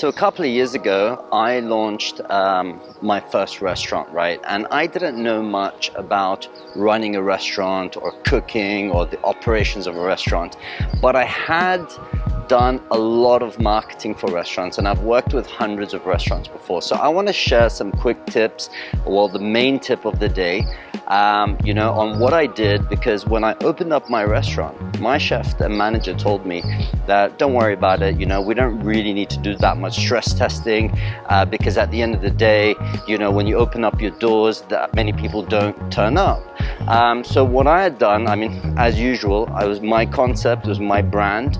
So a couple of years ago, I launched my first restaurant, right? And I didn't know much about running a restaurant or cooking or the operations of a restaurant, but I had done a lot of marketing for restaurants, and I've worked with hundreds of restaurants before. So I want to share some quick tips, well, the main tip of the day, on what I did, because when I opened up my restaurant, my chef and manager told me that don't worry about it, we don't really need to do that much stress testing, because at the end of the day, when you open up your doors, that many people don't turn up. So what I had done, as usual, my concept was my brand.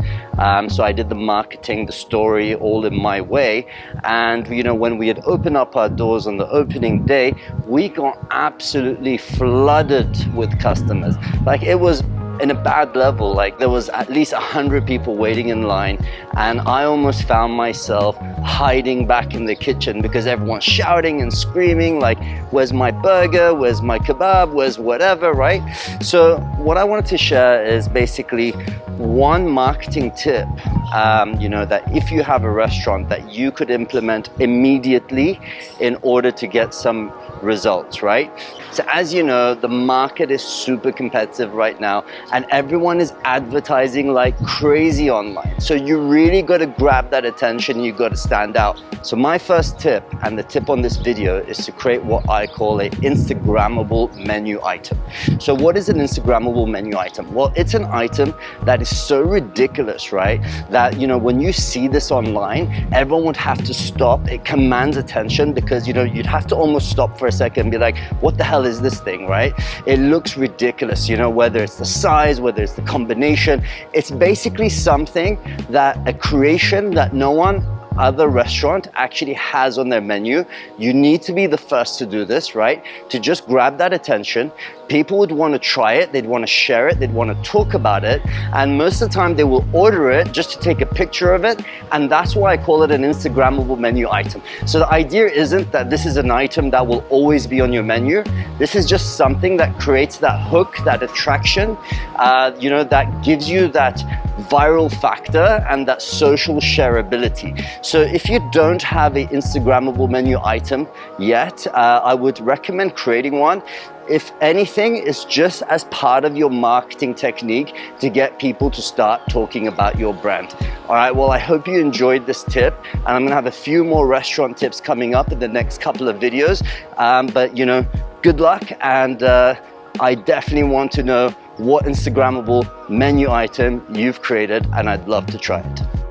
So I did the marketing, the story, all in my way. And when we had opened up our doors on the opening day, we got absolutely flooded with customers. Like, it was in a bad level. Like, there was at least 100 people waiting in line, and I almost found myself hiding back in the kitchen because everyone's shouting and screaming, like, where's my burger, where's my kebab, where's whatever, right? So what I wanted to share is basically one marketing tip, that if you have a restaurant, that you could implement immediately in order to get some results, right? So as you know, the market is super competitive right now, and everyone is advertising like crazy online. So you really got to grab that attention. You got to stand out. So my first tip, and the tip on this video, is to create what I call an Instagrammable menu item. So what is an Instagrammable menu item? Well, it's an item that is so ridiculous, right? That, when you see this online, everyone would have to stop. It commands attention because, you'd have to almost stop for a second and be like, what the hell is this thing, right? It looks ridiculous, whether it's the size, whether it's the combination. It's basically something that a creation that no one other restaurant actually has on their menu. You need to be the first to do this, right? To just grab that attention. People would want to try it, they'd want to share it, they'd want to talk about it, and most of the time they will order it just to take a picture of it, and that's why I call it an Instagrammable menu item. So the idea isn't that this is an item that will always be on your menu. This is just something that creates that hook, that attraction, that gives you that viral factor and that social shareability. So if you don't have an Instagrammable menu item yet, I would recommend creating one. If anything, it's just as part of your marketing technique to get people to start talking about your brand. All right, well, I hope you enjoyed this tip, and I'm gonna have a few more restaurant tips coming up in the next couple of videos. But good luck, and I definitely want to know what Instagrammable menu item you've created, and I'd love to try it.